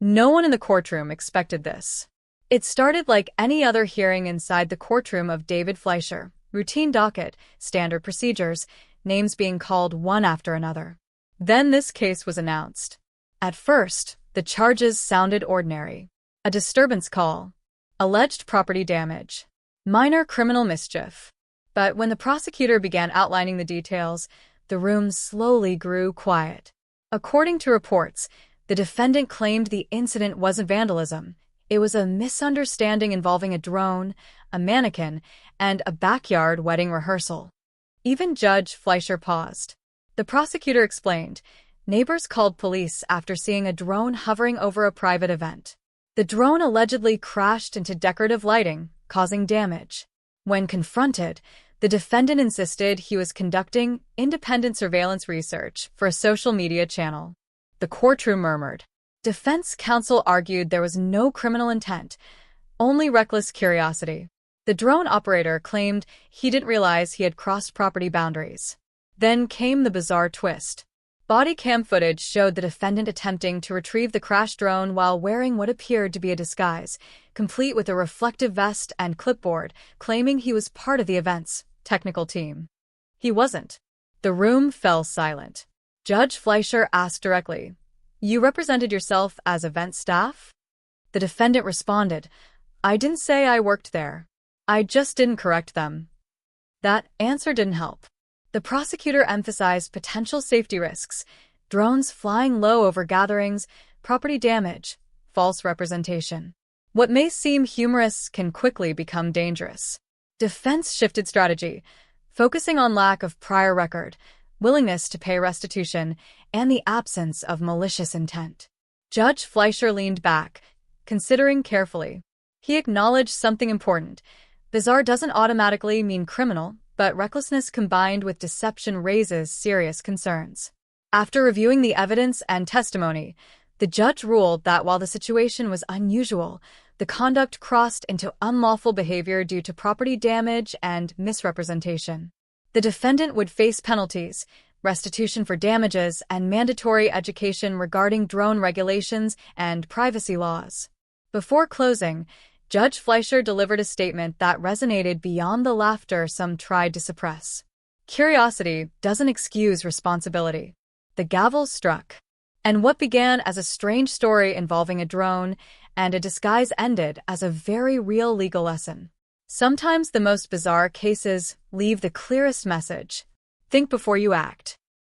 No one in the courtroom expected this. It started like any other hearing inside the courtroom of David Fleischer. Routine docket, standard procedures, names being called one after another. Then this case was announced. At first, the charges sounded ordinary. A disturbance call. Alleged property damage. Minor criminal mischief. But when the prosecutor began outlining the details, the room slowly grew quiet. According to reports, the defendant claimed the incident wasn't vandalism. It was a misunderstanding involving a drone, a mannequin, and a backyard wedding rehearsal. Even Judge Fleischer paused. The prosecutor explained, neighbors called police after seeing a drone hovering over a private event. The drone allegedly crashed into decorative lighting, causing damage. When confronted, the defendant insisted he was conducting independent surveillance research for a social media channel. The courtroom murmured. Defense counsel argued there was no criminal intent, only reckless curiosity. The drone operator claimed he didn't realize he had crossed property boundaries. Then came the bizarre twist. Body cam footage showed the defendant attempting to retrieve the crashed drone while wearing what appeared to be a disguise, complete with a reflective vest and clipboard, claiming he was part of the event's technical team. He wasn't. The room fell silent. Judge Fleischer asked directly, "You represented yourself as event staff?" The defendant responded, "I didn't say I worked there. I just didn't correct them." That answer didn't help. The prosecutor emphasized potential safety risks, drones flying low over gatherings, property damage, false representation. What may seem humorous can quickly become dangerous. Defense shifted strategy, focusing on lack of prior record, willingness to pay restitution, and the absence of malicious intent. Judge Fleischer leaned back, considering carefully. He acknowledged something important. Bizarre doesn't automatically mean criminal, but recklessness combined with deception raises serious concerns. After reviewing the evidence and testimony, the judge ruled that while the situation was unusual, the conduct crossed into unlawful behavior due to property damage and misrepresentation. The defendant would face penalties, restitution for damages, and mandatory education regarding drone regulations and privacy laws. Before closing, Judge Fleischer delivered a statement that resonated beyond the laughter some tried to suppress. Curiosity doesn't excuse responsibility. The gavel struck. And what began as a strange story involving a drone and a disguise ended as a very real legal lesson. Sometimes the most bizarre cases leave the clearest message. Think before you act.